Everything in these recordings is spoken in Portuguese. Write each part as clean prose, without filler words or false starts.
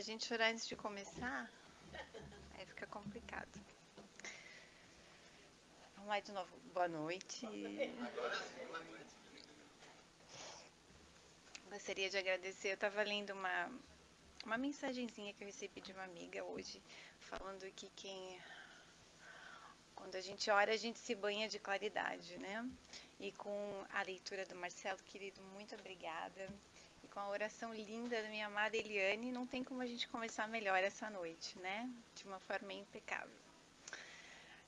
gente chorar antes de começar, aí fica complicado. Vamos lá de novo. Boa noite. Gostaria de agradecer. Eu estava lendo uma mensagenzinha que eu recebi de uma amiga hoje, falando que quando a gente ora, a gente se banha de claridade, né? E com a leitura do Marcelo, querido, muito obrigada. E com a oração linda da minha amada Eliane, não tem como a gente começar melhor essa noite, né? De uma forma impecável.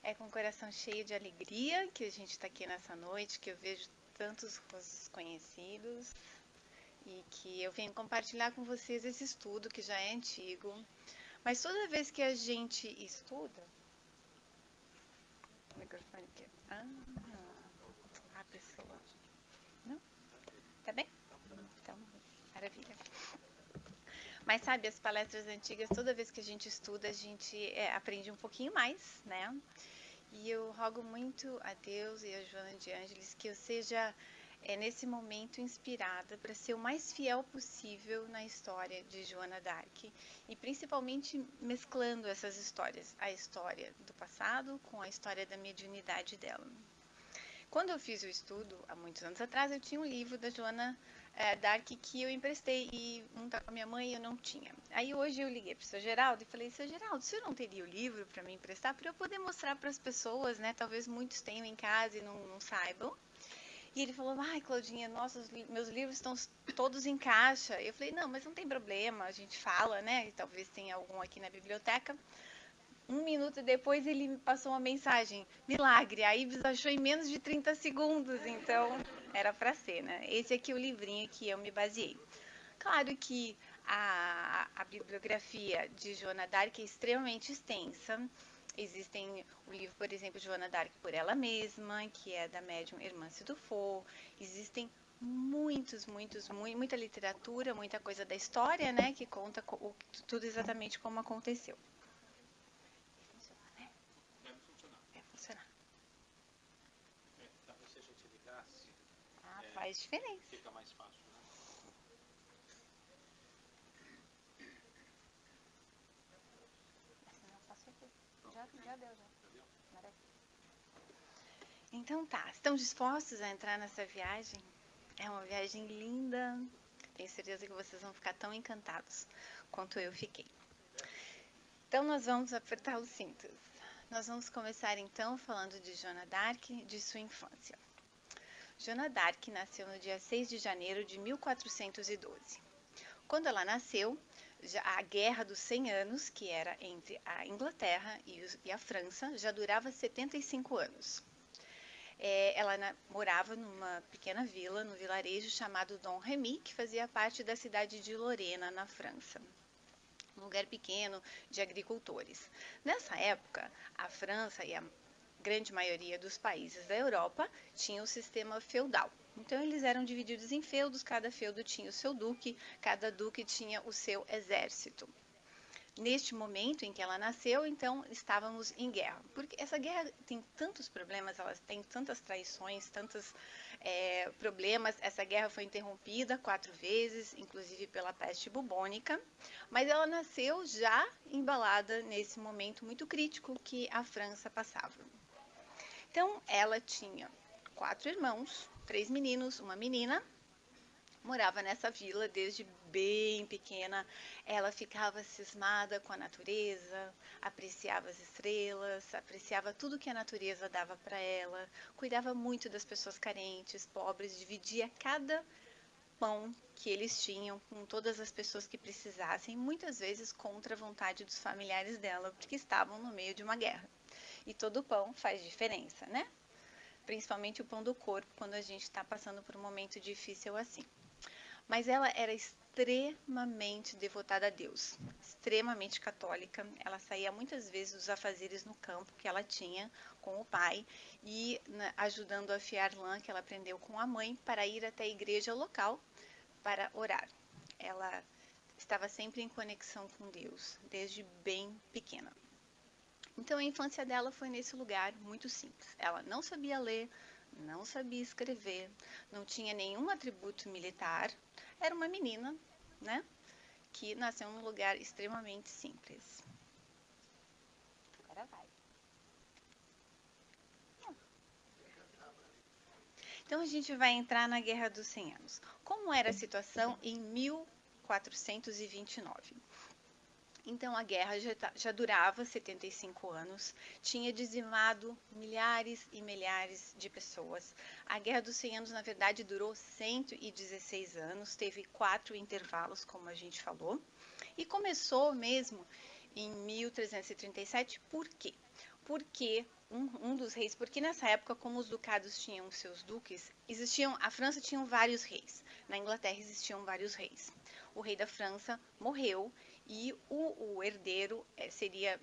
É com o coração cheio de alegria que a gente está aqui nessa noite, que eu vejo tantos rostos conhecidos e que eu venho compartilhar com vocês esse estudo que já é antigo. Mas toda vez que a gente estuda... O microfone aqui. A pessoa... Não? Tá bem? Então, maravilha. Mas sabe, as palestras antigas, toda vez que a gente estuda, a gente aprende um pouquinho mais, né? E eu rogo muito a Deus e a Joana de Ângeles que eu seja, nesse momento, inspirada para ser o mais fiel possível na história de Joana d'Arc. E principalmente mesclando essas histórias, a história do passado com a história da mediunidade dela. Quando eu fiz o estudo, há muitos anos atrás, eu tinha um livro da Joana d'Arc que eu emprestei e um tá com a minha mãe e eu não tinha. Aí hoje eu liguei para o seu Geraldo e falei, seu Geraldo, você não teria o livro para me emprestar para eu poder mostrar para as pessoas, né? Talvez muitos tenham em casa e não saibam. E ele falou, ai, Claudinha, nossa, meus livros estão todos em caixa. Eu falei, não, mas não tem problema, a gente fala, né? E talvez tenha algum aqui na biblioteca. 1 minuto depois ele me passou uma mensagem, milagre, a Ibis achou em menos de 30 segundos, então era para ser, né? Esse aqui é o livrinho que eu me baseei. Claro que a bibliografia de Joana d'Arc é extremamente extensa. Existem o livro, por exemplo, Joana d'Arc por ela mesma, que é da médium Hermance Dufour. Existem muita literatura, muita coisa da história, né, que conta tudo exatamente como aconteceu. Faz diferença. Fica mais fácil, né? Já deu. Maravilha. Então tá, estão dispostos a entrar nessa viagem? É uma viagem linda. Tenho certeza que vocês vão ficar tão encantados quanto eu fiquei. Então nós vamos apertar os cintos. Nós vamos começar então falando de Joana d'Arc, de sua infância. Joana d'Arc nasceu no dia 6 de janeiro de 1412. Quando ela nasceu, a Guerra dos 100 Anos, que era entre a Inglaterra e a França, já durava 75 anos. Ela morava numa pequena vila, no vilarejo chamado Dom Remy, que fazia parte da cidade de Lorena, na França. Um lugar pequeno de agricultores. Nessa época, a França e a grande maioria dos países da Europa tinham o sistema feudal. Então, eles eram divididos em feudos, cada feudo tinha o seu duque, cada duque tinha o seu exército. Neste momento em que ela nasceu, então, estávamos em guerra. Porque essa guerra tem tantos problemas, ela tem tantas traições, tantos problemas. Essa guerra foi interrompida 4 vezes, inclusive pela peste bubônica. Mas ela nasceu já embalada nesse momento muito crítico que a França passava. Então, ela tinha 4 irmãos, 3 meninos, uma menina. Morava nessa vila desde bem pequena. Ela ficava cismada com a natureza, apreciava as estrelas, apreciava tudo que a natureza dava para ela, cuidava muito das pessoas carentes, pobres, dividia cada pão que eles tinham com todas as pessoas que precisassem, muitas vezes contra a vontade dos familiares dela, porque estavam no meio de uma guerra. E todo pão faz diferença, né? Principalmente o pão do corpo, quando a gente está passando por um momento difícil assim. Mas ela era extremamente devotada a Deus, extremamente católica. Ela saía muitas vezes dos afazeres no campo que ela tinha com o pai e ajudando a fiar lã que ela aprendeu com a mãe para ir até a igreja local para orar. Ela estava sempre em conexão com Deus, desde bem pequena. Então, a infância dela foi nesse lugar muito simples. Ela não sabia ler, não sabia escrever, não tinha nenhum atributo militar. Era uma menina, né, que nasceu num lugar extremamente simples. Agora vai. Então a gente vai entrar na Guerra dos 100 Anos. Como era a situação em 1429? Então a guerra já durava 75 anos, tinha dizimado milhares e milhares de pessoas. A Guerra dos 100 Anos, na verdade, durou 116 anos, teve 4 intervalos, como a gente falou, e começou mesmo em 1337. Por quê? Porque um dos reis, porque nessa época, como os ducados tinham seus duques, a França tinha vários reis, na Inglaterra existiam vários reis. O rei da França morreu e o herdeiro seria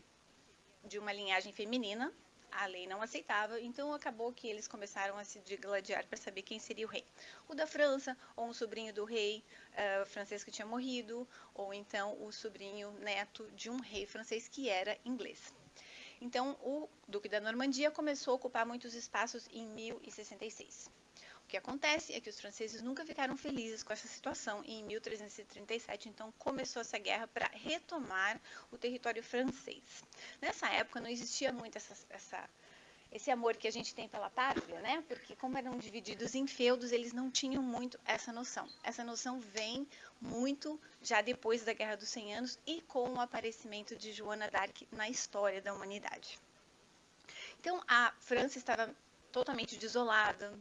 de uma linhagem feminina, a lei não aceitava, então acabou que eles começaram a se digladiar para saber quem seria o rei. O da França, ou um sobrinho do rei francês que tinha morrido, ou então o sobrinho neto de um rei francês que era inglês. Então, o Duque da Normandia começou a ocupar muitos espaços em 1066. O que acontece é que os franceses nunca ficaram felizes com essa situação e em 1337, então, começou essa guerra para retomar o território francês. Nessa época não existia muito esse amor que a gente tem pela pátria, né? Porque como eram divididos em feudos, eles não tinham muito essa noção. Essa noção vem muito já depois da Guerra dos 100 Anos e com o aparecimento de Joana d'Arc na história da humanidade. Então, a França estava totalmente desolada,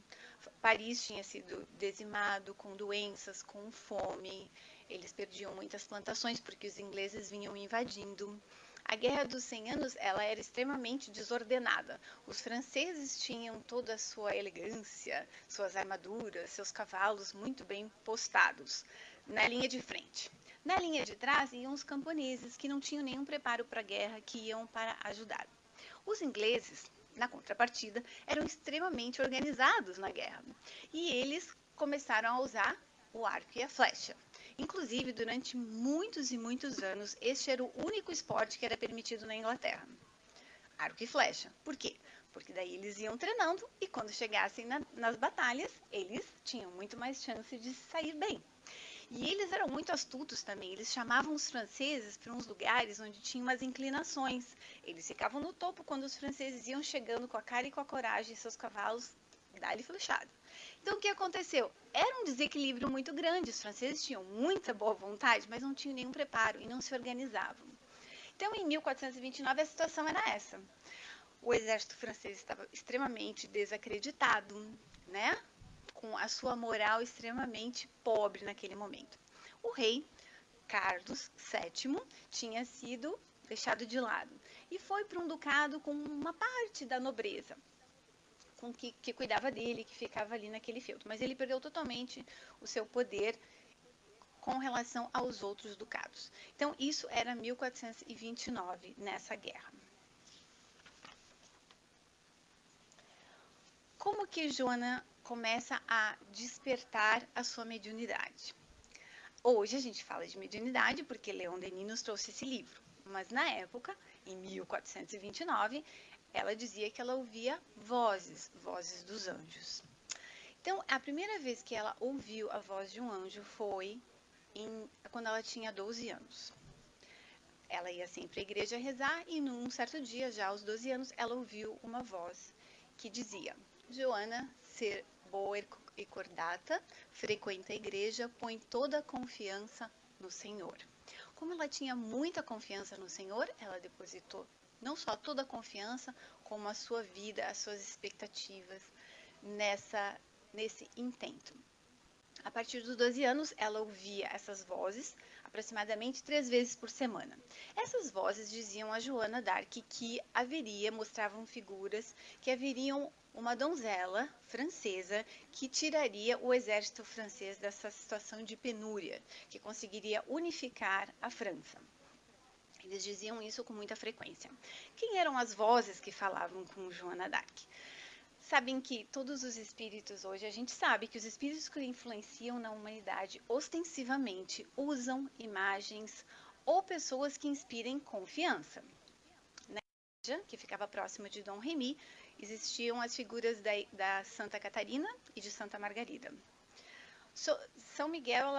Paris tinha sido dizimado com doenças, com fome, eles perdiam muitas plantações porque os ingleses vinham invadindo. A Guerra dos 100 Anos ela era extremamente desordenada. Os franceses tinham toda a sua elegância, suas armaduras, seus cavalos muito bem postados na linha de frente. Na linha de trás iam os camponeses que não tinham nenhum preparo para a guerra, que iam para ajudar. Os ingleses, na contrapartida, eram extremamente organizados na guerra e eles começaram a usar o arco e a flecha. Inclusive, durante muitos e muitos anos, este era o único esporte que era permitido na Inglaterra. Arco e flecha. Por quê? Porque daí eles iam treinando e quando chegassem nas batalhas, eles tinham muito mais chance de sair bem. E eles eram muito astutos também, eles chamavam os franceses para uns lugares onde tinha umas inclinações. Eles ficavam no topo quando os franceses iam chegando com a cara e com a coragem, seus cavalos, dá-lhe flechada. Então o que aconteceu? Era um desequilíbrio muito grande, os franceses tinham muita boa vontade, mas não tinham nenhum preparo e não se organizavam. Então em 1429 a situação era essa. O exército francês estava extremamente desacreditado, né? Com a sua moral extremamente pobre naquele momento. O rei Carlos VII tinha sido deixado de lado e foi para um ducado com uma parte da nobreza, com que cuidava dele, que ficava ali naquele feudo. Mas ele perdeu totalmente o seu poder com relação aos outros ducados. Então, isso era 1429, nessa guerra. Como que Joana começa a despertar a sua mediunidade? Hoje a gente fala de mediunidade porque Leon Denis nos trouxe esse livro, mas na época, em 1429, ela dizia que ela ouvia vozes dos anjos. Então, a primeira vez que ela ouviu a voz de um anjo foi quando ela tinha 12 anos. Ela ia sempre à igreja rezar e num certo dia, já aos 12 anos, ela ouviu uma voz que dizia: Joana, ser boa e cordata, frequenta a igreja, põe toda a confiança no Senhor. Como ela tinha muita confiança no Senhor, ela depositou não só toda a confiança, como a sua vida, as suas expectativas nesse intento. A partir dos 12 anos, ela ouvia essas vozes aproximadamente 3 vezes por semana. Essas vozes diziam a Joana d'Arc que mostravam figuras, que haveriam uma donzela francesa que tiraria o exército francês dessa situação de penúria, que conseguiria unificar a França. Eles diziam isso com muita frequência. Quem eram as vozes que falavam com Joana d'Arc? Sabem que todos os espíritos hoje, a gente sabe que os espíritos que influenciam na humanidade ostensivamente usam imagens ou pessoas que inspirem confiança. Na igreja, que ficava próxima de Dom Remy, existiam as figuras da Santa Catarina e de Santa Margarida. São Miguel,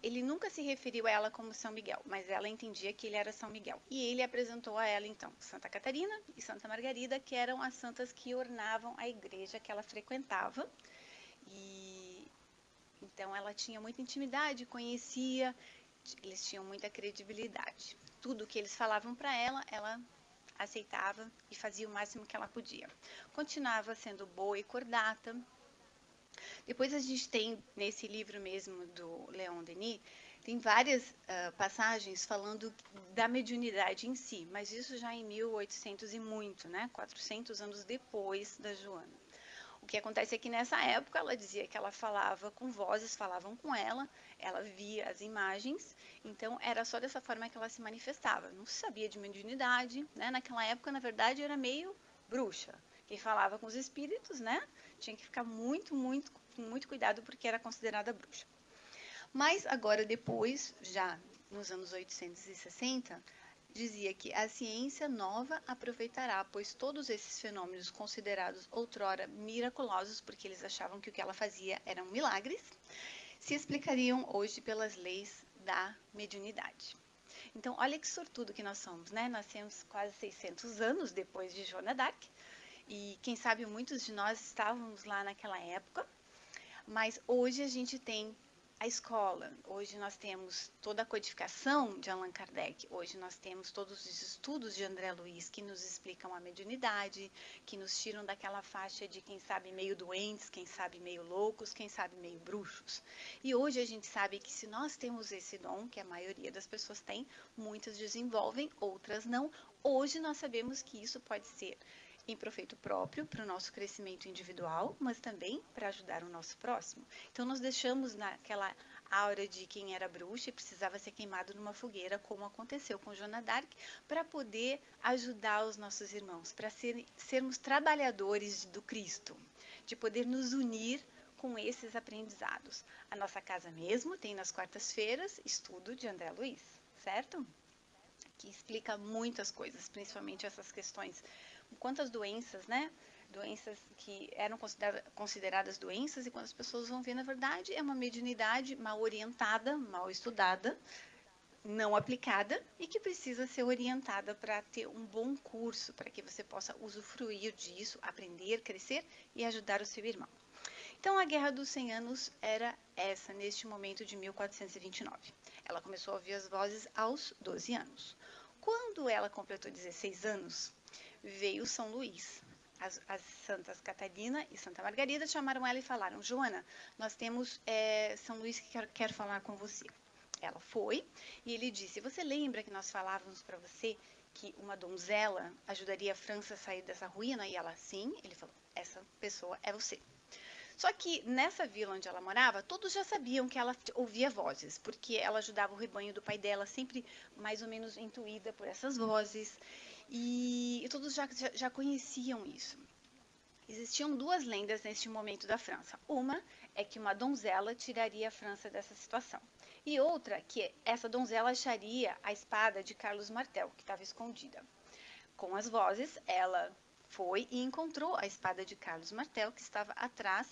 ele nunca se referiu a ela como São Miguel, mas ela entendia que ele era São Miguel. E ele apresentou a ela, então, Santa Catarina e Santa Margarida, que eram as santas que ornavam a igreja que ela frequentava. E então ela tinha muita intimidade, conhecia, eles tinham muita credibilidade. Tudo que eles falavam para ela, ela aceitava e fazia o máximo que ela podia. Continuava sendo boa e cordata. Depois a gente tem, nesse livro mesmo do Leon Denis, tem várias passagens falando da mediunidade em si, mas isso já em 1800 e muito, né? 400 anos depois da Joana. O que acontece é que nessa época ela dizia que ela falava com vozes, falavam com ela via as imagens, então era só dessa forma que ela se manifestava. Não se sabia de mediunidade, né? Naquela época, na verdade, era meio bruxa. Quem falava com os espíritos, né? Tinha que ficar com muito cuidado porque era considerada bruxa. Mas agora depois, já nos anos 860, dizia que a ciência nova aproveitará, pois todos esses fenômenos considerados outrora miraculosos, porque eles achavam que o que ela fazia eram milagres, se explicariam hoje pelas leis da mediunidade. Então, olha que sortudo que nós somos, né? Nascemos quase 600 anos depois de Joana d'Arc, e quem sabe muitos de nós estávamos lá naquela época, mas hoje a gente tem a escola, hoje nós temos toda a codificação de Allan Kardec, hoje nós temos todos os estudos de André Luiz que nos explicam a mediunidade, que nos tiram daquela faixa de quem sabe meio doentes, quem sabe meio loucos, quem sabe meio bruxos. E hoje a gente sabe que se nós temos esse dom, que a maioria das pessoas tem, muitas desenvolvem, outras não. Hoje nós sabemos que isso pode ser em proveito próprio, para o nosso crescimento individual, mas também para ajudar o nosso próximo. Então, nós deixamos naquela aura de quem era bruxa e precisava ser queimado numa fogueira, como aconteceu com Joana d'Arc, para poder ajudar os nossos irmãos, para sermos trabalhadores do Cristo, de poder nos unir com esses aprendizados. A nossa casa mesmo tem nas quartas-feiras estudo de André Luiz, certo? Que explica muitas coisas, principalmente essas questões. Quantas doenças, né? Doenças que eram consideradas doenças e quando as pessoas vão ver, na verdade, é uma mediunidade mal orientada, mal estudada, não aplicada e que precisa ser orientada para ter um bom curso, para que você possa usufruir disso, aprender, crescer e ajudar o seu irmão. Então, a Guerra dos 100 Anos era essa, neste momento de 1429. Ela começou a ouvir as vozes aos 12 anos. Quando ela completou 16 anos, veio São Luís. As Santas Catarina e Santa Margarida chamaram ela e falaram: Joana, nós temos São Luís que quer falar com você. Ela foi e ele disse: você lembra que nós falávamos para você que uma donzela ajudaria a França a sair dessa ruína? E ela, sim. Ele falou: essa pessoa é você. Só que nessa vila onde ela morava, todos já sabiam que ela ouvia vozes, porque ela ajudava o rebanho do pai dela, sempre mais ou menos intuída por essas vozes. E todos já conheciam isso. Existiam duas lendas neste momento da França. Uma é que uma donzela tiraria a França dessa situação. E outra que essa donzela acharia a espada de Carlos Martel, que estava escondida. Com as vozes, ela foi e encontrou a espada de Carlos Martel, que estava atrás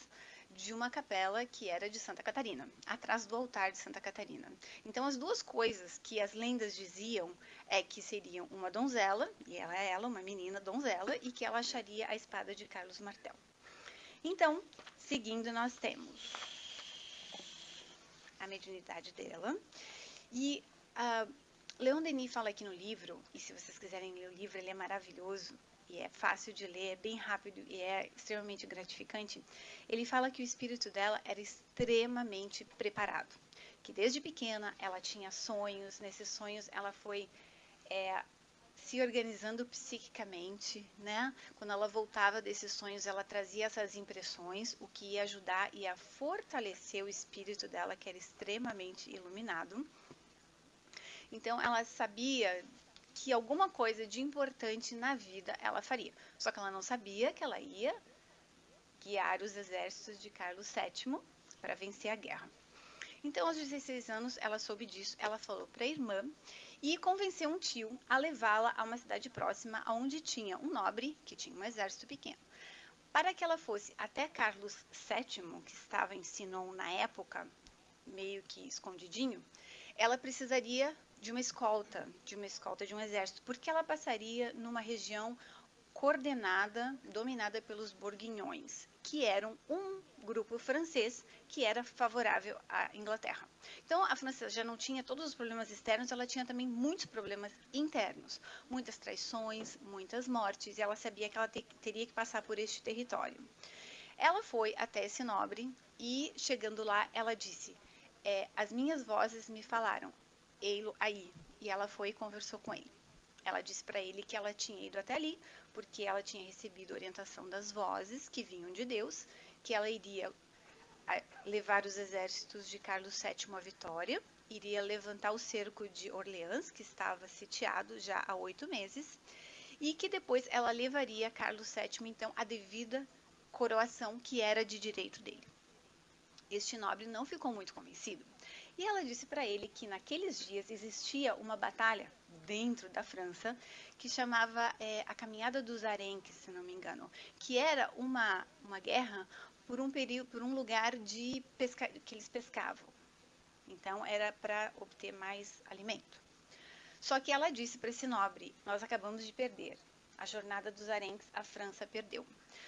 de uma capela que era de Santa Catarina, atrás do altar de Santa Catarina. Então, as duas coisas que as lendas diziam é que seriam uma donzela, e ela é uma menina donzela, e que ela acharia a espada de Carlos Martel. Então, seguindo, nós temos a mediunidade dela, e Leon Denis fala aqui no livro, e se vocês quiserem ler o livro, ele é maravilhoso, e é fácil de ler, é bem rápido e é extremamente gratificante. Ele fala que o espírito dela era extremamente preparado, que desde pequena ela tinha sonhos, nesses sonhos ela foi se organizando psiquicamente, né? Quando ela voltava desses sonhos, ela trazia essas impressões, o que ia ajudar e a fortalecer o espírito dela, que era extremamente iluminado. Então, ela sabia que alguma coisa de importante na vida ela faria. Só que ela não sabia que ela ia guiar os exércitos de Carlos VII para vencer a guerra. Então, aos 16 anos, ela soube disso, ela falou para a irmã e convenceu um tio a levá-la a uma cidade próxima, onde tinha um nobre, que tinha um exército pequeno. Para que ela fosse até Carlos VII, que estava em Sinon na época, meio que escondidinho, ela precisaria de uma escolta, de um exército, porque ela passaria numa região coordenada, dominada pelos Bourguignons, que eram um grupo francês que era favorável à Inglaterra. Então, a França já não tinha todos os problemas externos, ela tinha também muitos problemas internos, muitas traições, muitas mortes, e ela sabia que ela teria que passar por este território. Ela foi até esse nobre e, chegando lá, ela disse: as minhas vozes me falaram, ei-lo aí. E ela foi e conversou com ele. Ela disse para ele que ela tinha ido até ali porque ela tinha recebido orientação das vozes que vinham de Deus, que ela iria levar os exércitos de Carlos VII à vitória, iria levantar o cerco de Orleans, que estava sitiado já há 8 meses, e que depois ela levaria Carlos VII, então, a devida coroação que era de direito dele. Este nobre não ficou muito convencido, e ela disse para ele que naqueles dias existia uma batalha dentro da França que chamava a Caminhada dos Arenques, se não me engano, que era uma guerra por um período, por um lugar de que eles pescavam. Então era para obter mais alimento. Só que ela disse para esse nobre: nós acabamos de perder. A Jornada dos Arenques, a França perdeu.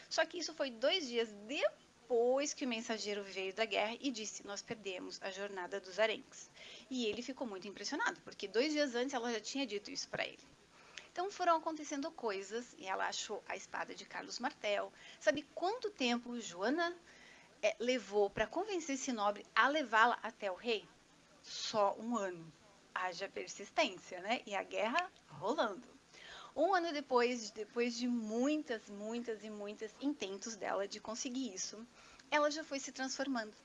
Só que isso foi 2 dias depois que o mensageiro veio da guerra e disse: nós perdemos a Jornada dos Arenques. E ele ficou muito impressionado, porque 2 dias antes ela já tinha dito isso para ele. Então foram acontecendo coisas e ela achou a espada de Carlos Martel. Sabe quanto tempo Joana levou para convencer esse nobre a levá-la até o rei? Só 1 ano. Haja persistência, né? E a guerra rolando. 1 ano depois de muitas intentos dela de conseguir isso, ela já foi se transformando.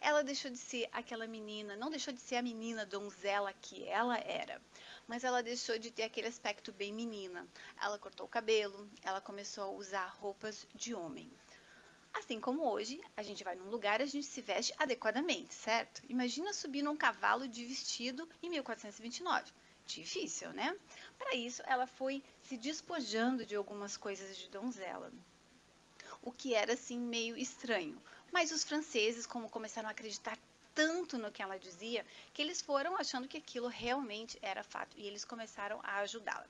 Ela deixou de ser aquela menina, não deixou de ser a menina donzela que ela era, mas ela deixou de ter aquele aspecto bem menina. Ela cortou o cabelo, ela começou a usar roupas de homem. Assim como hoje, a gente vai num lugar e a gente se veste adequadamente, certo? Imagina subir num cavalo de vestido em 1429. Difícil, né? Para isso, ela foi se despojando de algumas coisas de donzela, o que era assim meio estranho. Mas os franceses, como começaram a acreditar tanto no que ela dizia, que eles foram achando que aquilo realmente era fato e eles começaram a ajudá-la.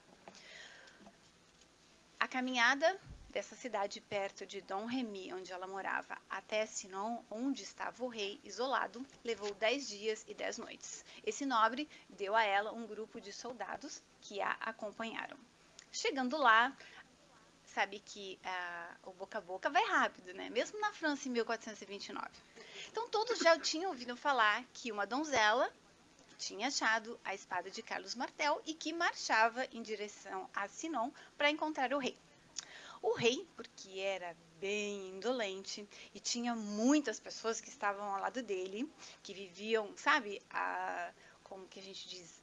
A caminhada dessa cidade perto de Dom Remy, onde ela morava, até Sinon, onde estava o rei isolado, levou 10 dias e 10 noites. Esse nobre deu a ela um grupo de soldados que a acompanharam. Chegando lá, sabe que o boca a boca vai rápido, né? Mesmo na França em 1429. Então todos já tinham ouvido falar que uma donzela tinha achado a espada de Carlos Martel e que marchava em direção a Sinon para encontrar o rei. O rei, porque era bem indolente e tinha muitas pessoas que estavam ao lado dele, que viviam, sabe, como que a gente diz,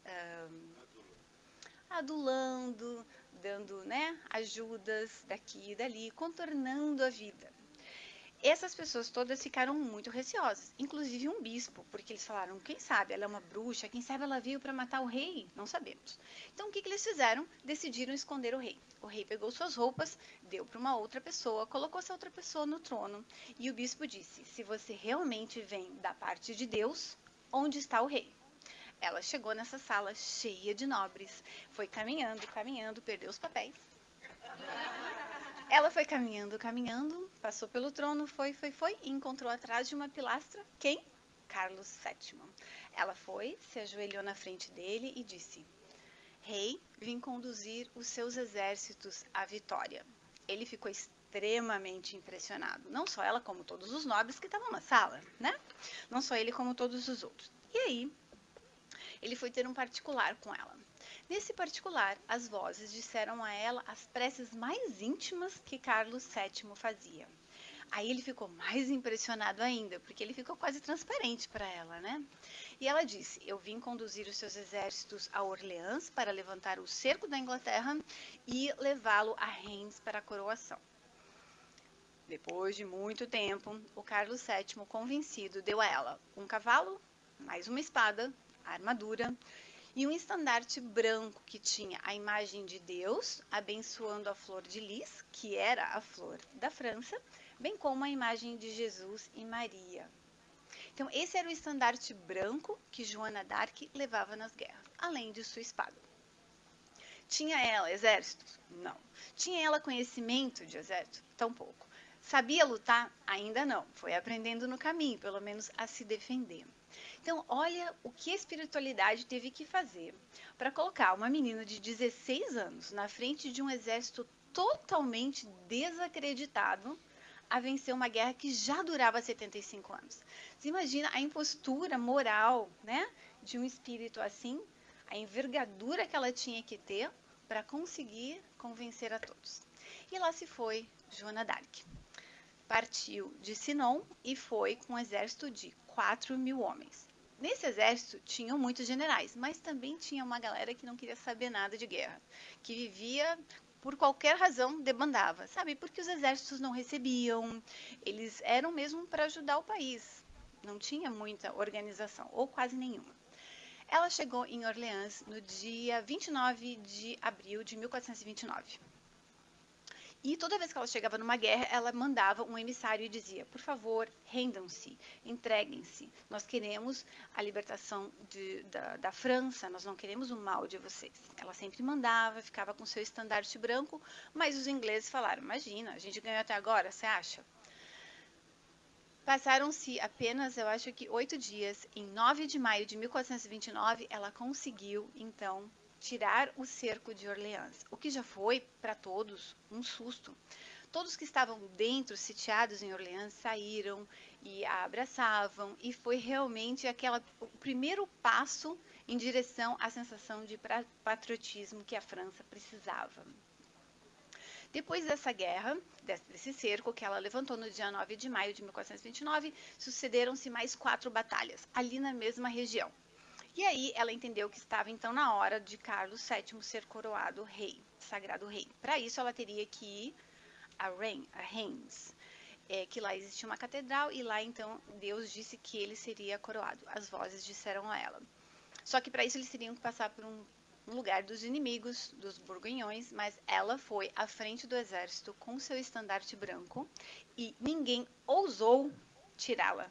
adulando, dando, né, ajudas daqui e dali, contornando a vida. Essas pessoas todas ficaram muito receosas, inclusive um bispo, porque eles falaram: quem sabe ela é uma bruxa, quem sabe ela veio para matar o rei, não sabemos. Então o que eles fizeram? Decidiram esconder o rei. O rei pegou suas roupas, deu para uma outra pessoa, colocou essa outra pessoa no trono e o bispo disse: se você realmente vem da parte de Deus, onde está o rei? Ela chegou nessa sala cheia de nobres, foi caminhando, perdeu os papéis. Ela foi caminhando, passou pelo trono, foi, e encontrou atrás de uma pilastra quem? Carlos VII. Ela foi, se ajoelhou na frente dele e disse: rei, vim conduzir os seus exércitos à vitória. Ele ficou extremamente impressionado. Não só ela, como todos os nobres que estavam na sala, né? Não só ele, como todos os outros. E aí, ele foi ter um particular com ela. Nesse particular, as vozes disseram a ela as preces mais íntimas que Carlos VII fazia. Aí ele ficou mais impressionado ainda, porque ele ficou quase transparente para ela, né? E ela disse: eu vim conduzir os seus exércitos a Orleans para levantar o cerco da Inglaterra e levá-lo a Reims para a coroação. Depois de muito tempo, o Carlos VII, convencido, deu a ela um cavalo, mais uma espada, armadura e um estandarte branco que tinha a imagem de Deus abençoando a flor de lis, que era a flor da França, bem como a imagem de Jesus e Maria. Então, esse era o estandarte branco que Joana d'Arc levava nas guerras, além de sua espada. Tinha ela exército? Não. Tinha ela conhecimento de exército? Tampouco. Sabia lutar? Ainda não. Foi aprendendo no caminho, pelo menos a se defender. Então, olha o que a espiritualidade teve que fazer para colocar uma menina de 16 anos na frente de um exército totalmente desacreditado a vencer uma guerra que já durava 75 anos. Você imagina a impostura moral, né, de um espírito assim, a envergadura que ela tinha que ter para conseguir convencer a todos. E lá se foi Joana d'Arc. Partiu de Sinon e foi com um exército de 4.000 homens. Nesse exército tinham muitos generais, mas também tinha uma galera que não queria saber nada de guerra, que vivia, por qualquer razão, debandava, sabe? Porque os exércitos não recebiam, eles eram mesmo para ajudar o país, não tinha muita organização, ou quase nenhuma. Ela chegou em Orleans no dia 29 de abril de 1429. E toda vez que ela chegava numa guerra, ela mandava um emissário e dizia: por favor, rendam-se, entreguem-se. Nós queremos a libertação da França, nós não queremos o mal de vocês. Ela sempre mandava, ficava com seu estandarte branco, mas os ingleses falaram: imagina, a gente ganhou até agora, você acha? Passaram-se apenas, eu acho que 8 dias. Em 9 de maio de 1429, ela conseguiu, então, tirar o cerco de Orleans, o que já foi, para todos, um susto. Todos que estavam dentro, sitiados em Orleans, saíram e a abraçavam, e foi realmente o primeiro passo em direção à sensação de patriotismo que a França precisava. Depois dessa guerra, desse cerco que ela levantou no dia 9 de maio de 1429, sucederam-se mais 4 batalhas, ali na mesma região. E aí ela entendeu que estava então na hora de Carlos VII ser coroado rei, sagrado rei. Para isso ela teria que ir a Reims, que lá existia uma catedral e lá então Deus disse que ele seria coroado. As vozes disseram a ela. Só que para isso eles teriam que passar por um lugar dos inimigos, dos borgonhões, mas ela foi à frente do exército com seu estandarte branco e ninguém ousou tirá-la,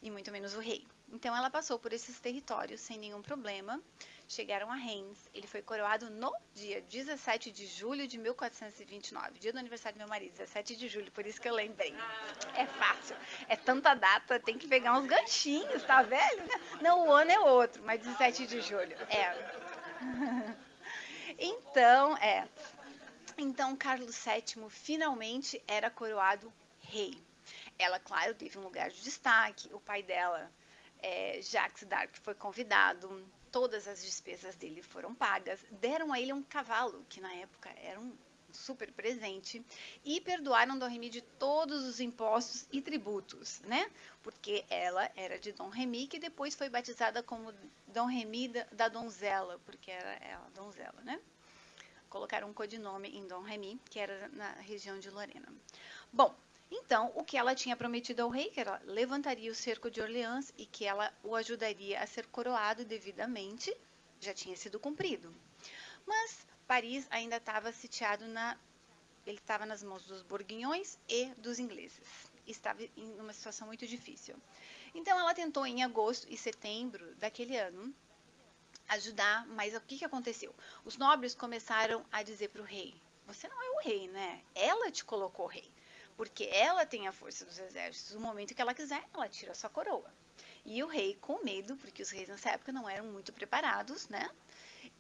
e muito menos o rei. Então ela passou por esses territórios sem nenhum problema. Chegaram a Reims. Ele foi coroado no dia 17 de julho de 1429, dia do aniversário do meu marido, 17 de julho, por isso que eu lembrei. É fácil, é tanta data, tem que pegar uns ganchinhos, tá velho? Não, o ano é outro, mas 17 de julho. Então Carlos VII finalmente era coroado rei. Ela, claro, teve um lugar de destaque. O pai dela, Jacques d'Arc, foi convidado. Todas as despesas dele foram pagas. Deram a ele um cavalo, que na época era um super presente, e perdoaram Dom Remy de todos os impostos e tributos, né? Porque ela era de Dom Remy, que depois foi batizada como Dom Remy da Donzela, porque era ela, donzela, né? Colocaram um codinome em Dom Remy, que era na região de Lorena. Bom, então, o que ela tinha prometido ao rei, que ela levantaria o cerco de Orleans e que ela o ajudaria a ser coroado devidamente, já tinha sido cumprido. Mas Paris ainda estava sitiado ele estava nas mãos dos borguinhões e dos ingleses. Estava em uma situação muito difícil. Então ela tentou em agosto e setembro daquele ano ajudar, mas o que aconteceu? Os nobres começaram a dizer para o rei: você não é o rei, né? Ela te colocou rei, porque ela tem a força dos exércitos. No momento que ela quiser, ela tira a sua coroa. E o rei, com medo, porque os reis nessa época não eram muito preparados, né?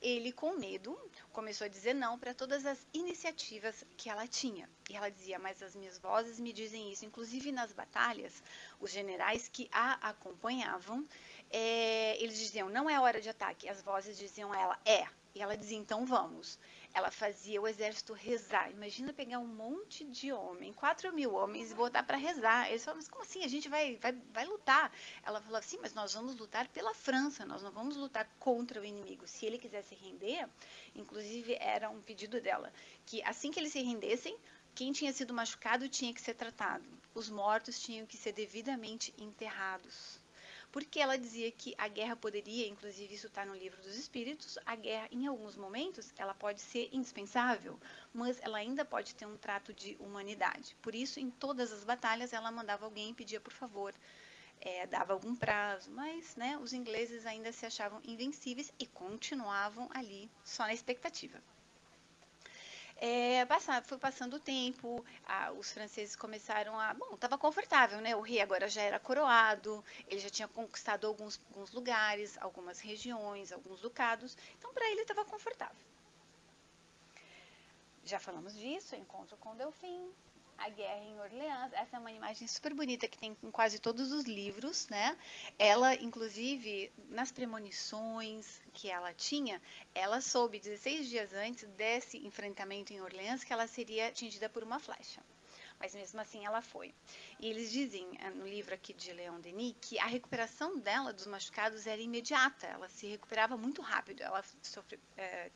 Ele, com medo, começou a dizer não para todas as iniciativas que ela tinha. E ela dizia: mas as minhas vozes me dizem isso. Inclusive nas batalhas, os generais que a acompanhavam, eles diziam: não é hora de ataque. As vozes diziam a ela: é. E ela dizia: então vamos. Ela fazia o exército rezar. Imagina pegar um monte de homem, 4.000 homens, e botar para rezar. Eles falavam: mas como assim? A gente vai lutar. Ela falou assim: mas nós vamos lutar pela França, nós não vamos lutar contra o inimigo. Se ele quiser se render, inclusive era um pedido dela, que assim que eles se rendessem, quem tinha sido machucado tinha que ser tratado. Os mortos tinham que ser devidamente enterrados. Porque ela dizia que a guerra poderia, inclusive isso está no livro dos Espíritos, a guerra em alguns momentos ela pode ser indispensável, mas ela ainda pode ter um trato de humanidade. Por isso, em todas as batalhas, ela mandava alguém e pedia: por favor, dava algum prazo, mas né, os ingleses ainda se achavam invencíveis e continuavam ali só na expectativa. Foi passando o tempo, os franceses começaram a... Bom, estava confortável, né? O rei agora já era coroado, ele já tinha conquistado alguns lugares, algumas regiões, alguns ducados, então para ele estava confortável. Já falamos disso, encontro com Delfim, a guerra em Orleans. Essa é uma imagem super bonita que tem em quase todos os livros, né? Ela, inclusive, nas premonições que ela tinha, ela soube 16 dias antes desse enfrentamento em Orleans que ela seria atingida por uma flecha. Mas mesmo assim ela foi. E eles dizem no livro aqui de Leon Denis que a recuperação dela dos machucados era imediata, ela se recuperava muito rápido. Ela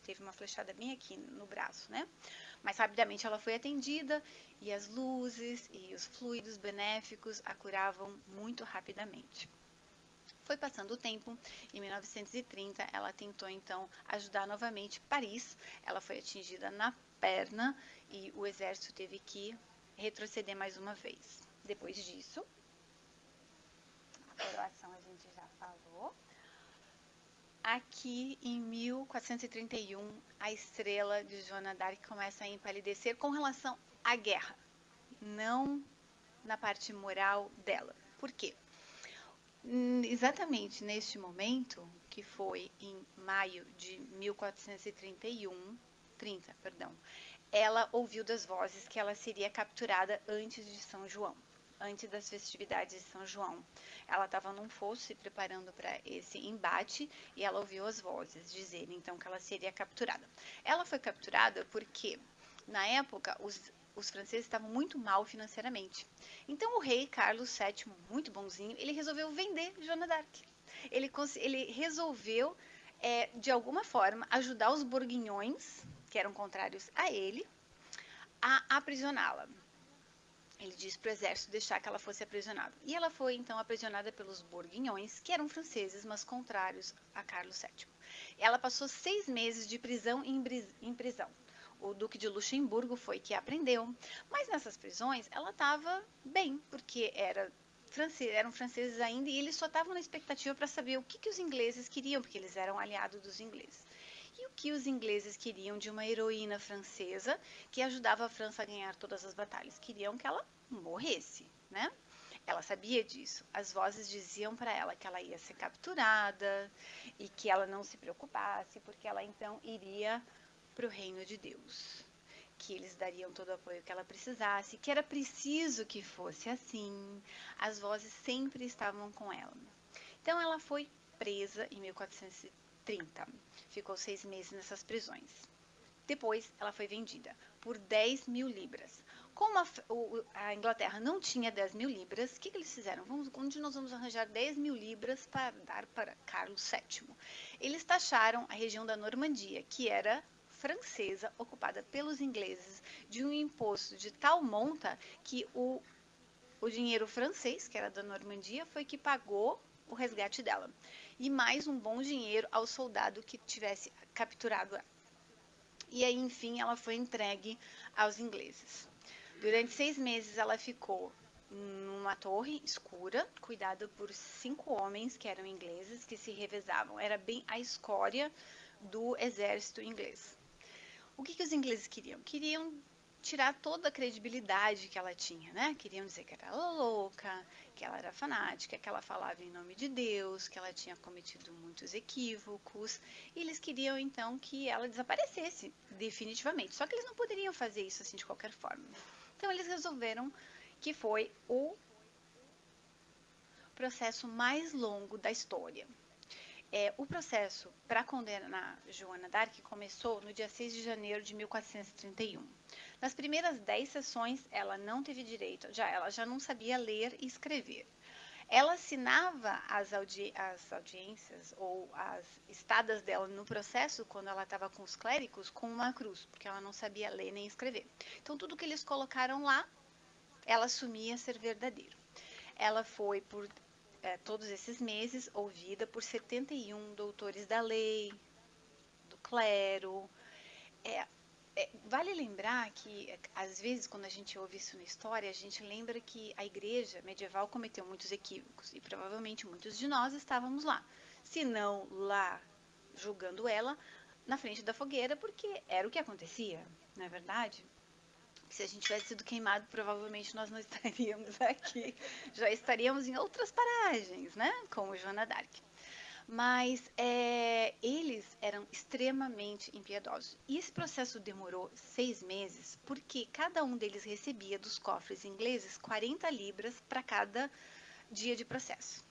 teve uma flechada bem aqui no braço, né? Mas rapidamente ela foi atendida e as luzes e os fluidos benéficos a curavam muito rapidamente. Foi passando o tempo, em 1930 ela tentou então ajudar novamente Paris. Ela foi atingida na perna e o exército teve que retroceder mais uma vez. Depois disso, a coroação a gente já falou. Aqui em 1431, a estrela de Joana d'Arc começa a empalidecer com relação à guerra, não na parte moral dela. Por quê? Exatamente neste momento, que foi em maio de 1430, ela ouviu das vozes que ela seria capturada antes de São João, antes das festividades de São João. Ela estava num fosso se preparando para esse embate e ela ouviu as vozes dizerem então que ela seria capturada. Ela foi capturada porque, na época, os franceses estavam muito mal financeiramente. Então o rei Carlos VII, muito bonzinho, ele resolveu vender Joana d'Arc. Ele resolveu, de alguma forma, ajudar os borguinhões, que eram contrários a ele, a aprisioná-la. Ele disse para o exército deixar que ela fosse aprisionada. E ela foi, então, aprisionada pelos borguinhões, que eram franceses, mas contrários a Carlos VII. Ela passou 6 meses de prisão em prisão. O Duque de Luxemburgo foi que a prendeu. Mas nessas prisões, ela estava bem, porque eram franceses ainda, e eles só estavam na expectativa para saber o que os ingleses queriam, porque eles eram aliados dos ingleses. E o que os ingleses queriam de uma heroína francesa que ajudava a França a ganhar todas as batalhas? Queriam que ela morresse, né? Ela sabia disso. As vozes diziam para ela que ela ia ser capturada e que ela não se preocupasse, porque ela então iria para o reino de Deus, que eles dariam todo o apoio que ela precisasse, que era preciso que fosse assim. As vozes sempre estavam com ela. Então ela foi presa em 1430. Ficou 6 meses nessas prisões. Depois ela foi vendida por 10 mil libras. Como a Inglaterra não tinha 10 mil libras, o que eles fizeram? Onde nós vamos arranjar 10 mil libras para dar para Carlos VII? Eles taxaram a região da Normandia, que era francesa, ocupada pelos ingleses, de um imposto de tal monta que o dinheiro francês, que era da Normandia, foi que pagou o resgate dela. E mais um bom dinheiro ao soldado que tivesse capturado ela. E aí, enfim, ela foi entregue aos ingleses. Durante 6 meses, ela ficou numa torre escura, cuidada por 5 homens que eram ingleses, que se revezavam. Era bem a escória do exército inglês. O que os ingleses queriam? Queriam tirar toda a credibilidade que ela tinha, né? Queriam dizer que era louca, que ela era fanática, que ela falava em nome de Deus, que ela tinha cometido muitos equívocos. E eles queriam, então, que ela desaparecesse definitivamente. Só que eles não poderiam fazer isso assim de qualquer forma. Então, eles resolveram que foi o processo mais longo da história. O processo para condenar Joana d'Arc começou no dia 6 de janeiro de 1431. Nas primeiras 10 sessões, ela não teve direito, ela já não sabia ler e escrever. Ela assinava as audiências ou as estadas dela no processo, quando ela estava com os clérigos, com uma cruz, porque ela não sabia ler nem escrever. Então, tudo que eles colocaram lá, ela assumia ser verdadeiro. Ela foi por todos esses meses ouvida por 71 doutores da lei, do clero. vale lembrar que, às vezes, quando a gente ouve isso na história, a gente lembra que a igreja medieval cometeu muitos equívocos e provavelmente muitos de nós estávamos lá. Se não lá julgando ela, na frente da fogueira, porque era o que acontecia, não é verdade? Se a gente tivesse sido queimado, provavelmente nós não estaríamos aqui, já estaríamos em outras paragens, né? Como Joana d'Arc. Mas eles eram extremamente impiedosos. E esse processo demorou 6 meses, porque cada um deles recebia dos cofres ingleses 40 libras para cada dia de processo.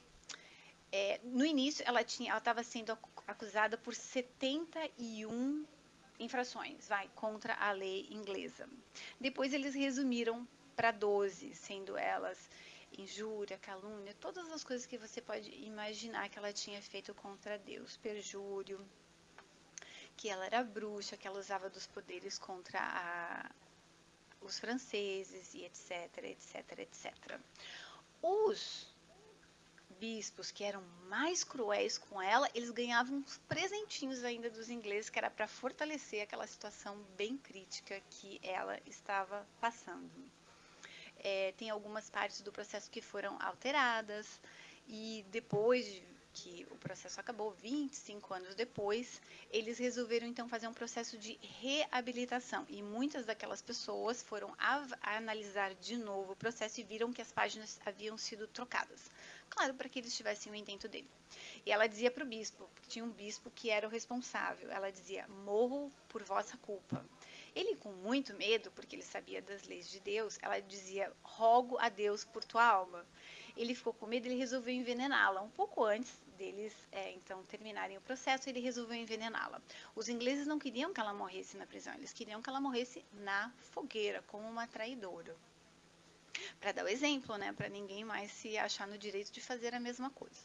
No início, ela estava sendo acusada por 71 infrações, contra a lei inglesa. Depois eles resumiram para 12, sendo elas injúria, calúnia, todas as coisas que você pode imaginar que ela tinha feito contra Deus, perjúrio, que ela era bruxa, que ela usava dos poderes contra os franceses e etc, etc, etc. Os bispos que eram mais cruéis com ela, eles ganhavam uns presentinhos ainda dos ingleses, que era para fortalecer aquela situação bem crítica que ela estava passando. Tem algumas partes do processo que foram alteradas, e depois que o processo acabou, 25 anos depois, eles resolveram então fazer um processo de reabilitação, e muitas daquelas pessoas foram analisar de novo o processo e viram que as páginas haviam sido trocadas. Claro, para que eles tivessem o intento dele. E ela dizia para o bispo, porque tinha um bispo que era o responsável, ela dizia: morro por vossa culpa. Ele, com muito medo, porque ele sabia das leis de Deus, ela dizia: rogo a Deus por tua alma. Ele ficou com medo, ele resolveu envenená-la. Um pouco antes deles, então, terminarem o processo, ele resolveu envenená-la. Os ingleses não queriam que ela morresse na prisão, eles queriam que ela morresse na fogueira, como uma traidora. Para dar o exemplo, né, para ninguém mais se achar no direito de fazer a mesma coisa.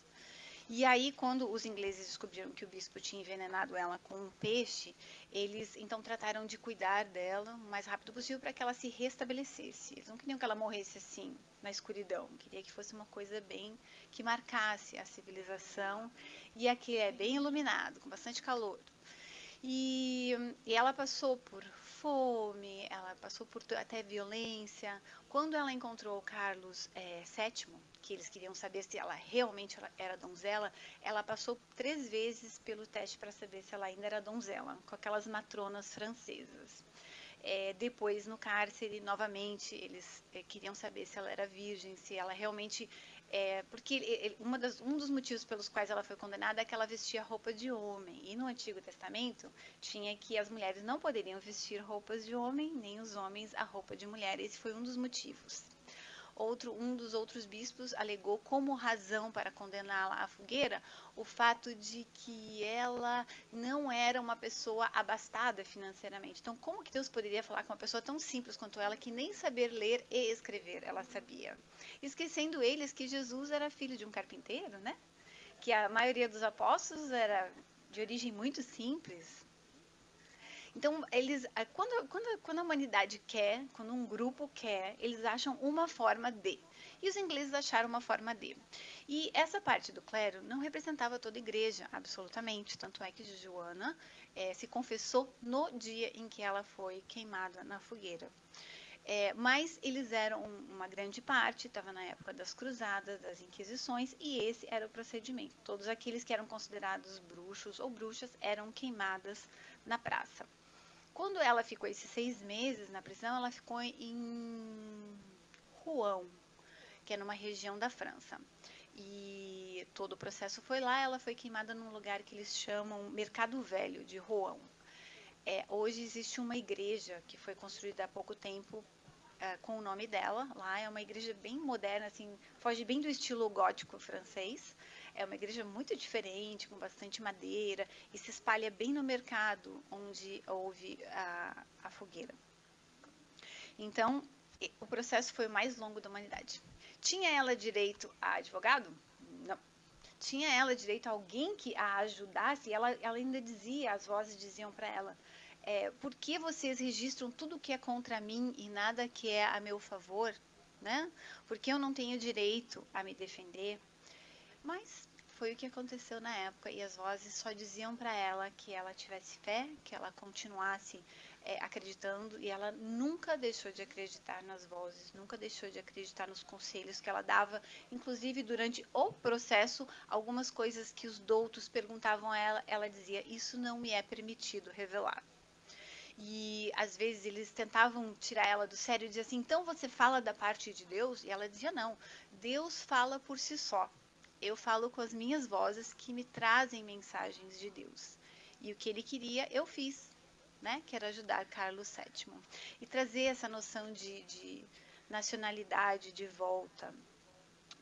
E aí, quando os ingleses descobriram que o bispo tinha envenenado ela com um peixe, eles então trataram de cuidar dela o mais rápido possível para que ela se restabelecesse. Eles não queriam que ela morresse assim, na escuridão. Queria que fosse uma coisa bem que marcasse a civilização. E aqui é bem iluminado, com bastante calor. E ela passou por fome, ela passou por até violência. Quando ela encontrou o Carlos VII, que eles queriam saber se ela realmente era donzela, ela passou 3 vezes pelo teste para saber se ela ainda era donzela, com aquelas matronas francesas. Depois, no cárcere, novamente, eles queriam saber se ela era virgem, se ela realmente... porque um dos motivos pelos quais ela foi condenada é que ela vestia roupa de homem. E no Antigo Testamento, tinha que as mulheres não poderiam vestir roupas de homem, nem os homens a roupa de mulher. Esse foi um dos motivos. Um dos outros bispos alegou como razão para condená-la à fogueira o fato de que ela não era uma pessoa abastada financeiramente. Então, como que Deus poderia falar com uma pessoa tão simples quanto ela, que nem saber ler e escrever ela sabia? Esquecendo eles que Jesus era filho de um carpinteiro, né? Que a maioria dos apóstolos era de origem muito simples. Então, quando a humanidade quer, quando um grupo quer, eles acham uma forma de. E os ingleses acharam uma forma de. E essa parte do clero não representava toda a igreja, absolutamente. Tanto é que Joana se confessou no dia em que ela foi queimada na fogueira. Mas eles eram uma grande parte, estava na época das cruzadas, das inquisições, e esse era o procedimento. Todos aqueles que eram considerados bruxos ou bruxas eram queimadas na praça. Quando ela ficou esses 6 meses na prisão, ela ficou em Rouen, que é numa região da França. E todo o processo foi lá, ela foi queimada num lugar que eles chamam Mercado Velho de Rouen. Hoje existe uma igreja que foi construída há pouco tempo com o nome dela. Lá é uma igreja bem moderna, assim, foge bem do estilo gótico francês. É uma igreja muito diferente, com bastante madeira, e se espalha bem no mercado onde houve a fogueira. Então, o processo foi o mais longo da humanidade. Tinha ela direito a advogado? Não. Tinha ela direito a alguém que a ajudasse? Ela ainda dizia, as vozes diziam para ela: por que vocês registram tudo que é contra mim e nada que é a meu favor? Né? Porque eu não tenho direito a me defender? Mas foi o que aconteceu na época, e as vozes só diziam para ela que ela tivesse fé, que ela continuasse acreditando, e ela nunca deixou de acreditar nas vozes, nunca deixou de acreditar nos conselhos que ela dava, inclusive durante o processo, algumas coisas que os doutos perguntavam a ela, ela dizia, isso não me é permitido revelar. E às vezes eles tentavam tirar ela do sério e diziam assim, então você fala da parte de Deus? E ela dizia, não, Deus fala por si só. Eu falo com as minhas vozes que me trazem mensagens de Deus. E o que ele queria, eu fiz, né? Que era ajudar Carlos VII. E trazer essa noção de nacionalidade de volta,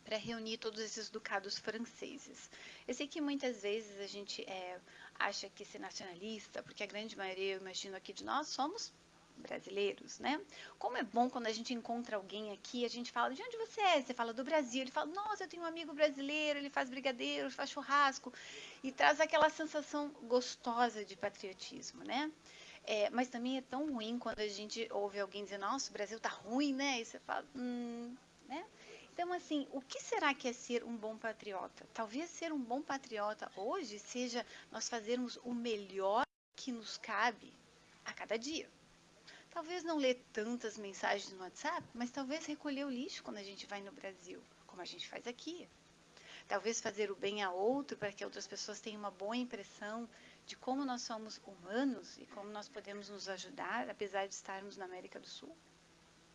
para reunir todos esses ducados franceses. Eu sei que muitas vezes a gente acha que ser nacionalista, porque a grande maioria, eu imagino aqui de nós, somos brasileiros, né? Como é bom quando a gente encontra alguém aqui, a gente fala, de onde você é? Você fala do Brasil, ele fala, nossa, eu tenho um amigo brasileiro, ele faz brigadeiro, faz churrasco, e traz aquela sensação gostosa de patriotismo, né? Mas também é tão ruim quando a gente ouve alguém dizer, nossa, o Brasil tá ruim, né? E você fala, né? Então, assim, o que será que é ser um bom patriota? Talvez ser um bom patriota hoje seja nós fazermos o melhor que nos cabe a cada dia. Talvez não ler tantas mensagens no WhatsApp, mas talvez recolher o lixo quando a gente vai no Brasil, como a gente faz aqui. Talvez fazer o bem a outro para que outras pessoas tenham uma boa impressão de como nós somos humanos e como nós podemos nos ajudar, apesar de estarmos na América do Sul.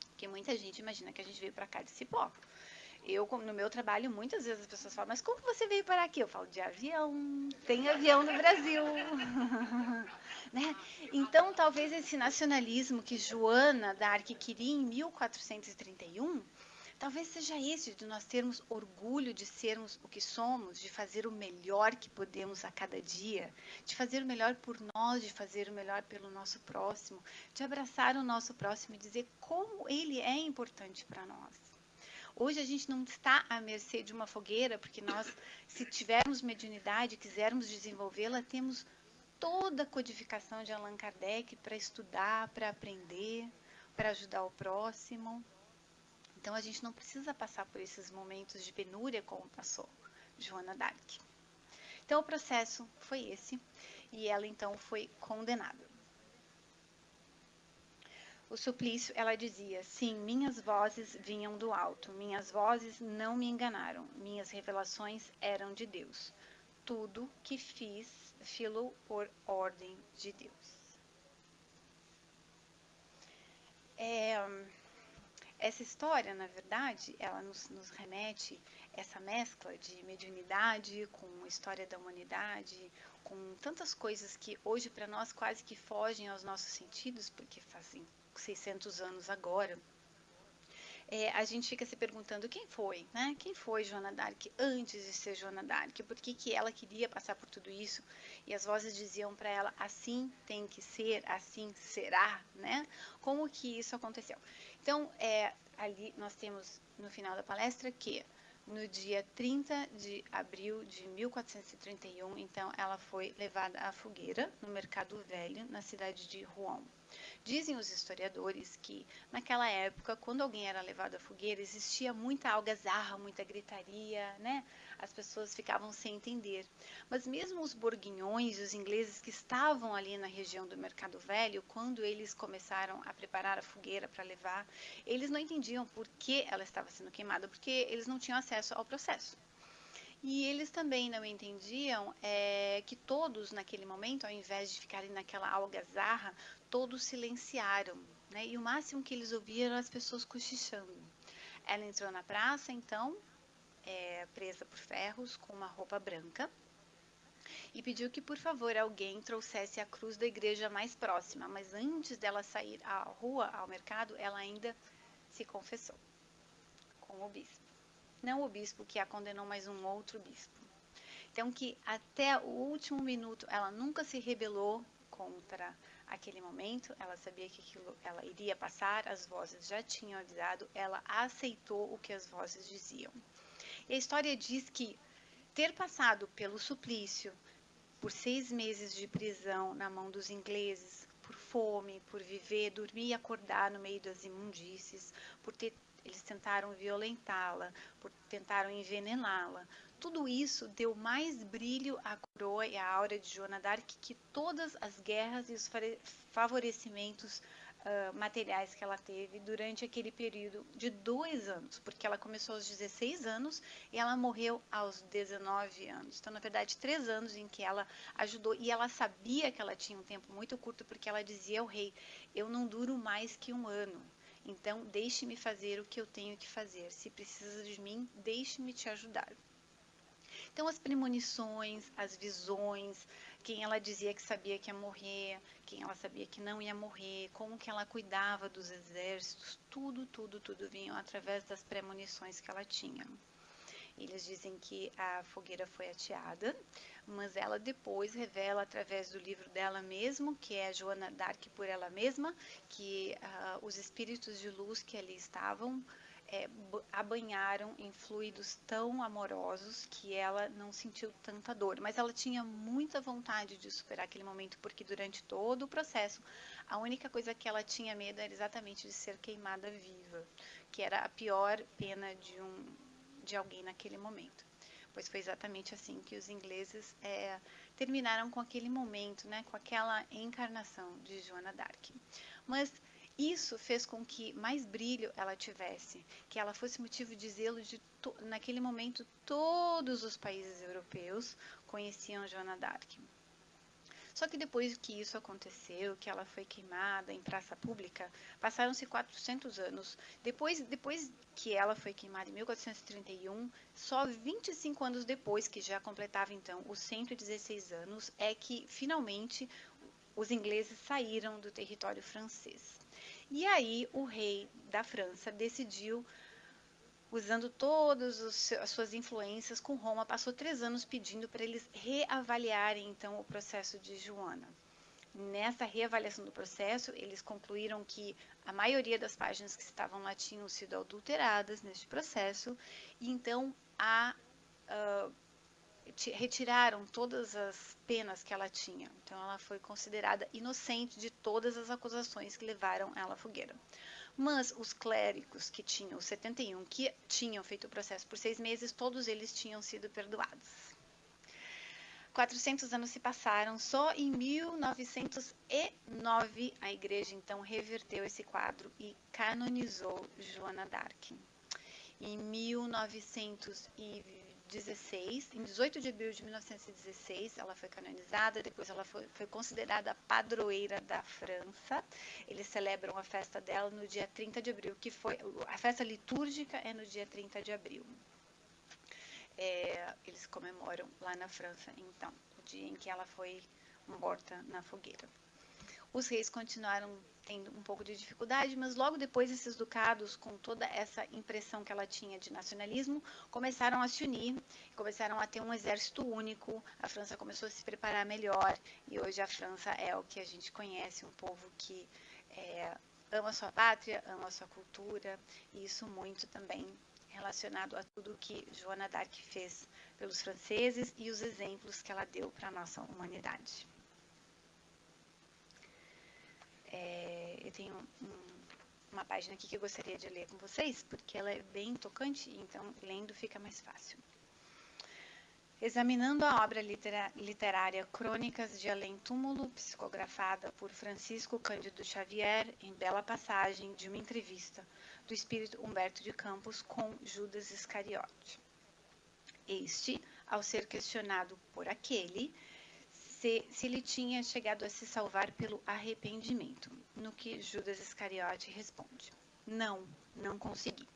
Porque muita gente imagina que a gente veio para cá de cipó. No meu trabalho, muitas vezes as pessoas falam, mas como você veio parar aqui? Eu falo, de avião, tem avião no Brasil. Né? Então, talvez esse nacionalismo que Joana d'Arc queria em 1431, talvez seja esse, de nós termos orgulho de sermos o que somos, de fazer o melhor que podemos a cada dia, de fazer o melhor por nós, de fazer o melhor pelo nosso próximo, de abraçar o nosso próximo e dizer como ele é importante para nós. Hoje a gente não está à mercê de uma fogueira, porque nós, se tivermos mediunidade e quisermos desenvolvê-la, temos toda a codificação de Allan Kardec para estudar, para aprender, para ajudar o próximo. Então a gente não precisa passar por esses momentos de penúria como passou Joana d'Arc. Então o processo foi esse, e ela então foi condenada. O suplício, ela dizia, sim, minhas vozes vinham do alto, minhas vozes não me enganaram, minhas revelações eram de Deus. Tudo que fiz, filo por ordem de Deus. Essa história, na verdade, ela nos remete essa mescla de mediunidade com a história da humanidade, com tantas coisas que hoje para nós quase que fogem aos nossos sentidos, porque fazem 600 anos agora. A gente fica se perguntando quem foi, né? Quem foi Joana d'Arc antes de ser Joana d'Arc? Por que ela queria passar por tudo isso? E as vozes diziam para ela, assim tem que ser, assim será, né? Como que isso aconteceu? Então, ali nós temos no final da palestra que no dia 30 de abril de 1431, então ela foi levada à fogueira no Mercado Velho, na cidade de Rouen. Dizem os historiadores que, naquela época, quando alguém era levado à fogueira, existia muita algazarra, muita gritaria, né? As pessoas ficavam sem entender. Mas mesmo os borguinhões, os ingleses que estavam ali na região do Mercado Velho, quando eles começaram a preparar a fogueira para levar, eles não entendiam por que ela estava sendo queimada, porque eles não tinham acesso ao processo. E eles também não entendiam que todos, naquele momento, ao invés de ficarem naquela algazarra, todos silenciaram, né? E o máximo que eles ouviram eram as pessoas cochichando. Ela entrou na praça, então, presa por ferros, com uma roupa branca, e pediu que, por favor, alguém trouxesse a cruz da igreja mais próxima. Mas antes dela sair à rua, ao mercado, ela ainda se confessou com o bispo. Não o bispo que a condenou, mas um outro bispo. Então, que até o último minuto ela nunca se rebelou contra aquele momento, ela sabia que aquilo ela iria passar, as vozes já tinham avisado, ela aceitou o que as vozes diziam. E a história diz que ter passado pelo suplício, por 6 meses de prisão na mão dos ingleses, por fome, por viver, dormir e acordar no meio das imundícies, eles tentaram violentá-la, tentaram envenená-la. Tudo isso deu mais brilho à coroa e à aura de Joana d'Arc que todas as guerras e os favorecimentos materiais que ela teve durante aquele período de 2 anos, porque ela começou aos 16 anos e ela morreu aos 19 anos. Então, na verdade, 3 anos em que ela ajudou, e ela sabia que ela tinha um tempo muito curto, porque ela dizia ao rei: eu não duro mais que 1 ano, então deixe-me fazer o que eu tenho que fazer, se precisa de mim, deixe-me te ajudar. Então, as premonições, as visões, quem ela dizia que sabia que ia morrer, quem ela sabia que não ia morrer, como que ela cuidava dos exércitos, tudo vinha através das premonições que ela tinha. Eles dizem que a fogueira foi ateada, mas ela depois revela através do livro dela mesmo, que é Joana d'Arc por ela mesma, que os espíritos de luz que ali estavam a banharam em fluidos tão amorosos que ela não sentiu tanta dor. Mas ela tinha muita vontade de superar aquele momento, porque durante todo o processo, a única coisa que ela tinha medo era exatamente de ser queimada viva, que era a pior pena de alguém naquele momento. Pois foi exatamente assim que os ingleses terminaram com aquele momento, né, com aquela encarnação de Joana d'Arc. Mas isso fez com que mais brilho ela tivesse, que ela fosse motivo de zelo naquele momento todos os países europeus conheciam Joana d'Arc. Só que depois que isso aconteceu, que ela foi queimada em praça pública, passaram-se 400 anos. Depois que ela foi queimada em 1431, só 25 anos depois, que já completava então os 116 anos, é que finalmente os ingleses saíram do território francês. E aí o rei da França decidiu, usando todas as suas influências com Roma, passou 3 anos pedindo para eles reavaliarem então o processo de Joana. Nessa reavaliação do processo, eles concluíram que a maioria das páginas que estavam lá tinham sido adulteradas neste processo, e então retiraram todas as penas que ela tinha. Então, ela foi considerada inocente de todas as acusações que levaram ela à fogueira. Mas os clérigos que tinham, os 71, que tinham feito o processo por 6 meses, todos eles tinham sido perdoados. 400 anos se passaram, só em 1909 a igreja então reverteu esse quadro e canonizou Joana d'Arc. Em 1916, em 18 de abril de 1916, ela foi canonizada, depois ela foi considerada a padroeira da França. Eles celebram a festa dela no dia 30 de abril, que foi a festa litúrgica é no dia 30 de abril. Eles comemoram lá na França, então, o dia em que ela foi morta na fogueira. Os reis continuaram tendo um pouco de dificuldade, mas logo depois esses ducados, com toda essa impressão que ela tinha de nacionalismo, começaram a se unir, começaram a ter um exército único, a França começou a se preparar melhor, e hoje a França é o que a gente conhece, um povo que ama sua pátria, ama sua cultura, e isso muito também relacionado a tudo que Joana d'Arc fez pelos franceses e os exemplos que ela deu para a nossa humanidade. Eu tenho uma página aqui que eu gostaria de ler com vocês, porque ela é bem tocante, então lendo fica mais fácil. Examinando a obra literária Crônicas de Além-Túmulo, psicografada por Francisco Cândido Xavier, em bela passagem de uma entrevista do espírito Humberto de Campos com Judas Iscariote. Este, ao ser questionado por aquele, se ele tinha chegado a se salvar pelo arrependimento, no que Judas Iscariote responde: não consegui.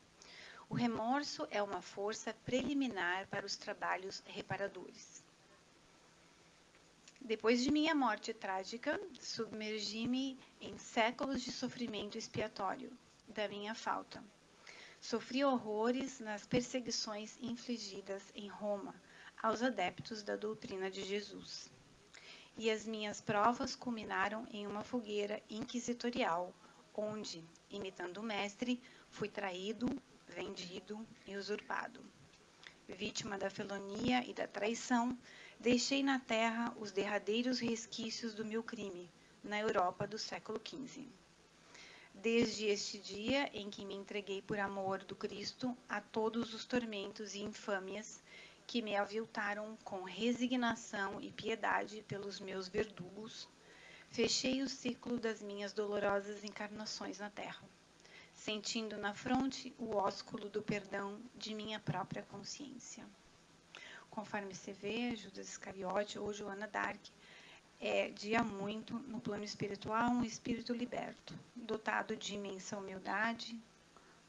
O remorso é uma força preliminar para os trabalhos reparadores. Depois de minha morte trágica, submergi-me em séculos de sofrimento expiatório da minha falta. Sofri horrores nas perseguições infligidas em Roma aos adeptos da doutrina de Jesus. E as minhas provas culminaram em uma fogueira inquisitorial, onde, imitando o mestre, fui traído, vendido e usurpado. Vítima da felonia e da traição, deixei na terra os derradeiros resquícios do meu crime, na Europa do século XV. Desde este dia em que me entreguei por amor do Cristo a todos os tormentos e infâmias que me aviltaram com resignação e piedade pelos meus verdugos, fechei o ciclo das minhas dolorosas encarnações na terra, sentindo na fronte o ósculo do perdão de minha própria consciência. Conforme se vê, Judas Iscariote ou Joana d'Arc é, de há muito, no plano espiritual, um espírito liberto, dotado de imensa humildade,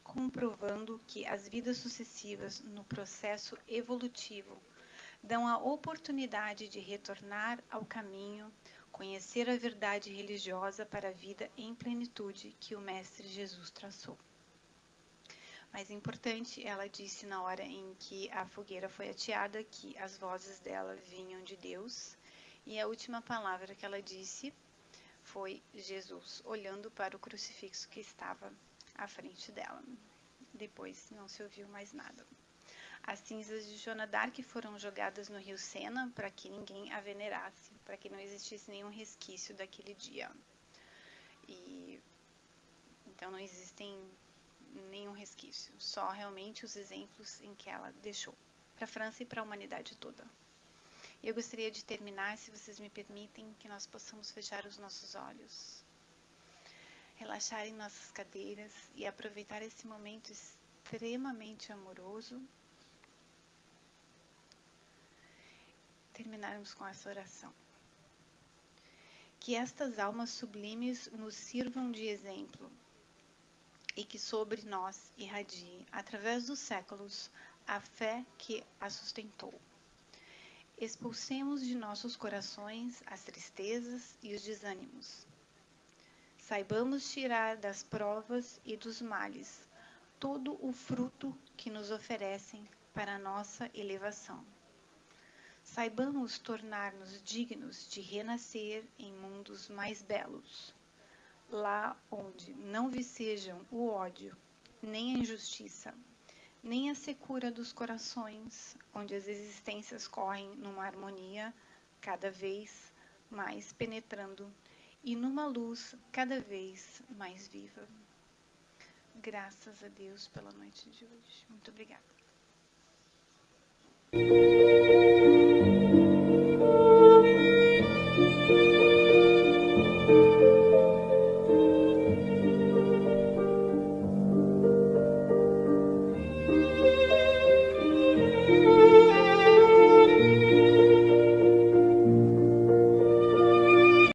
comprovando que as vidas sucessivas no processo evolutivo dão a oportunidade de retornar ao caminho, conhecer a verdade religiosa para a vida em plenitude que o Mestre Jesus traçou. Mais importante, ela disse na hora em que a fogueira foi ateada que as vozes dela vinham de Deus, e a última palavra que ela disse foi Jesus, olhando para o crucifixo que estava à frente dela. Depois não se ouviu mais nada. As cinzas de Joana d'Arc foram jogadas no rio Sena para que ninguém a venerasse, para que não existisse nenhum resquício daquele dia. Então não existem nenhum resquício, só realmente os exemplos em que ela deixou para a França e para a humanidade toda. E eu gostaria de terminar, se vocês me permitem, que nós possamos fechar os nossos olhos, relaxar em nossas cadeiras e aproveitar esse momento extremamente amoroso. Terminarmos com essa oração. Que estas almas sublimes nos sirvam de exemplo e que sobre nós irradie, através dos séculos, a fé que a sustentou. Expulsemos de nossos corações as tristezas e os desânimos. Saibamos tirar das provas e dos males todo o fruto que nos oferecem para a nossa elevação. Saibamos tornar-nos dignos de renascer em mundos mais belos, lá onde não vicejam o ódio, nem a injustiça, nem a secura dos corações, onde as existências correm numa harmonia cada vez mais penetrando e numa luz cada vez mais viva. Graças a Deus pela noite de hoje. Muito obrigada.